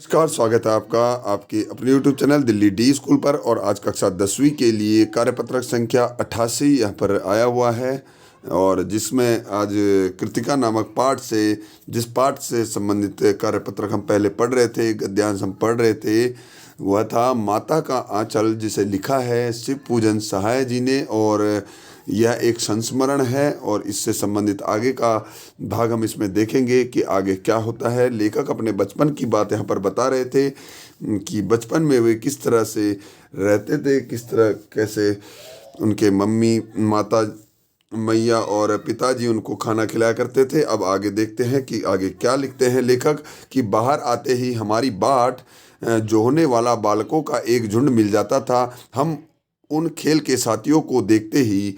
नमस्कार, स्वागत है आपका आपके अपने YouTube channel Delhi D school पर। और आज कक्षा 10वीं के लिए कार्यपत्रक संख्या 88 यहाँ पर आया हुआ है, और जिसमें आज कृतिका नामक पाठ से जिस पाठ से संबंधित कार्यपत्रक हम पहले पढ़ रहे थे, गद्यांश हम पढ़ रहे थे, वह था माता का आंचल, जिसे लिखा है शिव पूजन सहाय जी ने। और यह एक संस्मरण है और इससे संबंधित आगे का भाग हम इसमें देखेंगे कि आगे क्या होता है। लेखक अपने बचपन की बात यहाँ पर बता रहे थे कि बचपन में वे किस तरह से रहते थे, किस तरह कैसे उनके मम्मी माता मैया और पिताजी उनको खाना खिलाया करते थे। अब आगे देखते हैं कि आगे क्या लिखते हैं लेखक कि बाहर आते ही हमारी बाट जोहने वाला बालकों का एक झुंड मिल जाता था। हम उन खेल के साथियों को देखते ही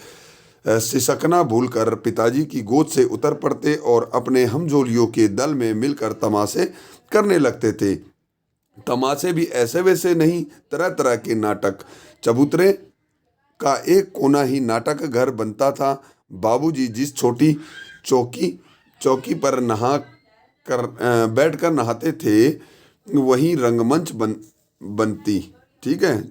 सिसकना भूलकर पिताजी की गोद से उतर पड़ते और अपने हमजोलियों के दल में मिलकर तमाशे करने लगते थे। तमाशे भी ऐसे वैसे नहीं, तरह तरह के नाटक। चबूतरे का एक कोना ही नाटक घर बनता था। बाबूजी जिस छोटी चौकी पर बैठकर नहाते थे, वहीं रंगमंच बनती। ठीक है,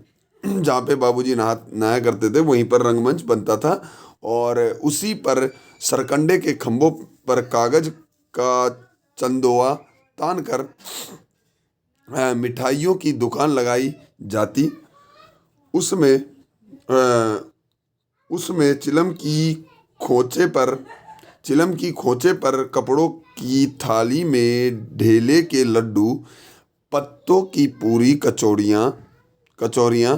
जहाँ पे बाबूजी नहाया करते थे वहीं पर रंगमंच बनता था, और उसी पर सरकंडे के खंभों पर कागज का चंदोआ तान कर मिठाइयों की दुकान लगाई जाती। उसमें उसमें चिलम की खोचे पर कपड़ों की थाली में ढेले के लड्डू, पत्तों की पूरी कचौरियाँ,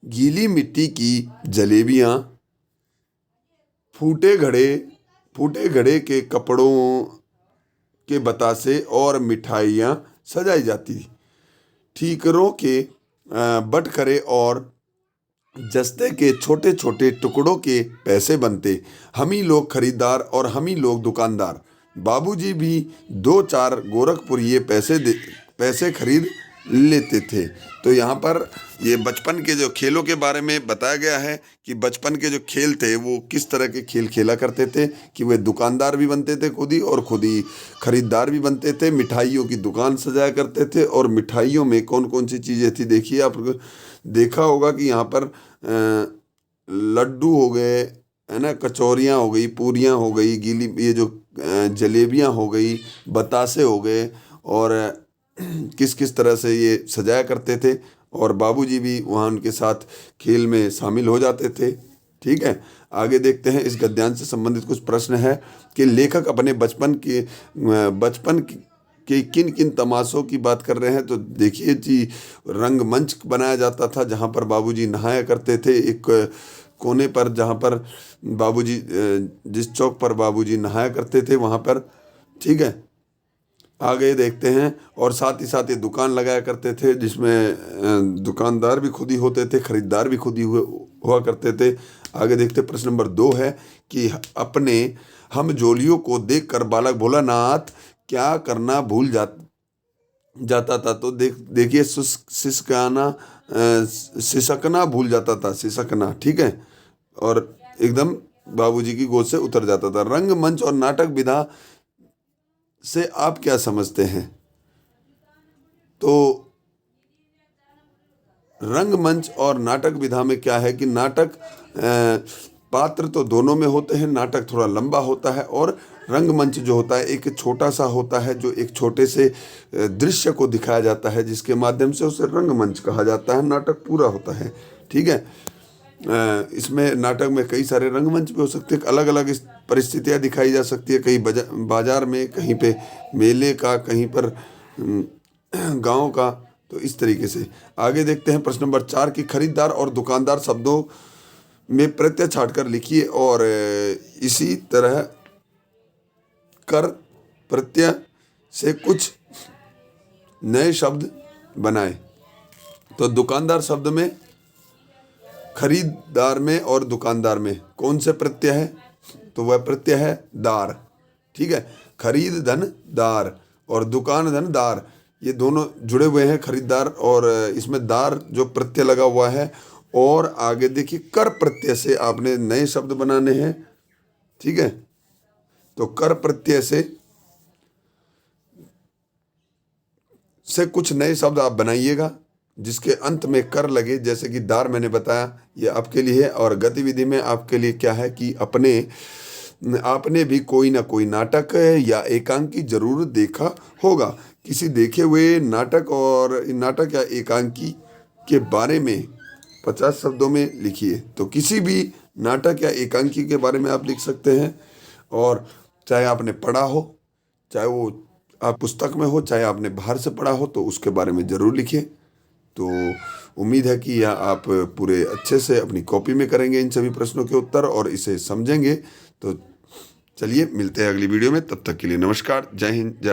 गीली मिट्टी की जलेबियाँ, फूटे घड़े के कपड़ों के बतासे और मिठाइयाँ सजाई जाती। ठीकरों के बटखरे और जस्ते के छोटे छोटे टुकड़ों के पैसे बनते। हम ही लोग खरीदार और हम ही लोग दुकानदार। बाबूजी भी 2-4 गोरखपुरिये पैसे खरीद लेते थे। तो यहाँ पर ये बचपन के जो खेलों के बारे में बताया गया है कि बचपन के जो खेल थे वो किस तरह के खेल खेला करते थे कि वे दुकानदार भी बनते थे खुद ही, और खुद ही खरीदार भी बनते थे। मिठाइयों की दुकान सजाया करते थे, और मिठाइयों में कौन कौन सी चीज़ें थी देखिए, आप देखा होगा कि यहाँ पर लड्डू हो गए, है ना, कचौरियाँ हो गई, पूरियाँ हो गई, गीली ये जो जलेबियाँ हो गई, बतासे हो गए, और किस किस तरह से ये सजाया करते थे। और बाबूजी भी वहाँ उनके साथ खेल में शामिल हो जाते थे। ठीक है, आगे देखते हैं। इस गद्यांश से संबंधित कुछ प्रश्न है कि लेखक अपने बचपन के किन किन तमाशों की बात कर रहे हैं। तो देखिए जी, रंगमंच बनाया जाता था जहाँ पर बाबूजी नहाया करते थे, एक कोने पर जहाँ पर बाबूजी जिस चौक पर बाबूजी नहाया करते थे वहाँ पर। ठीक है, आगे देखते हैं। और साथ ही साथ ये दुकान लगाया करते थे जिसमें दुकानदार भी खुद ही होते थे, खरीदार भी खुद ही हुआ करते थे। आगे देखते, प्रश्न नंबर 2 है कि अपने हम जोलियों को देखकर बालक भोलानाथ क्या करना भूल जाता था। तो देखिए, सिसकना भूल जाता था, सिसकना। ठीक है, और एकदम बाबूजी की गोद से उतर जाता था। रंगमंच और नाटक विधा से आप क्या समझते हैं? तो रंगमंच और नाटक विधा में क्या है कि नाटक पात्र तो दोनों में होते हैं। नाटक थोड़ा लंबा होता है, और रंगमंच जो होता है एक छोटा सा होता है, जो एक छोटे से दृश्य को दिखाया जाता है, जिसके माध्यम से उसे रंगमंच कहा जाता है। नाटक पूरा होता है। ठीक है, इसमें नाटक में कई सारे रंगमंच भी हो सकते हैं, अलग अलग परिस्थितियाँ दिखाई जा सकती है, कहीं बाजार में, कहीं पे मेले का, कहीं पर गांव का। तो इस तरीके से आगे देखते हैं। प्रश्न नंबर 4 की खरीदार और दुकानदार शब्दों में प्रत्यय छाटकर लिखिए, और इसी तरह कर प्रत्यय से कुछ नए शब्द बनाए। तो दुकानदार शब्द में, खरीदार में और दुकानदार में कौन से प्रत्यय है? तो वह प्रत्यय है दार। ठीक है, खरीद धन दार और दुकान धन दार, ये दोनों जुड़े हुए हैं, खरीदार, और इसमें दार जो प्रत्यय लगा हुआ है। और आगे देखिए, कर प्रत्यय से आपने नए शब्द बनाने हैं। ठीक है, तो कर प्रत्यय से से कुछ नए शब्द आप बनाइएगा जिसके अंत में कर लगे, जैसे कि दार मैंने बताया ये आपके लिए है। और गतिविधि में आपके लिए क्या है कि आपने भी कोई ना कोई नाटक या एकांकी जरूर देखा होगा। किसी देखे हुए नाटक और नाटक या एकांकी के बारे में 50 शब्दों में लिखिए। तो किसी भी नाटक या एकांकी के बारे में आप लिख सकते हैं, और चाहे आपने पढ़ा हो, चाहे वो आप पुस्तक में हो, चाहे आपने बाहर से पढ़ा हो, तो उसके बारे में ज़रूर लिखिए। तो उम्मीद है कि यह आप पूरे अच्छे से अपनी कॉपी में करेंगे इन सभी प्रश्नों के उत्तर और इसे समझेंगे। तो चलिए मिलते हैं अगली वीडियो में, तब तक के लिए नमस्कार, जय हिंद, जय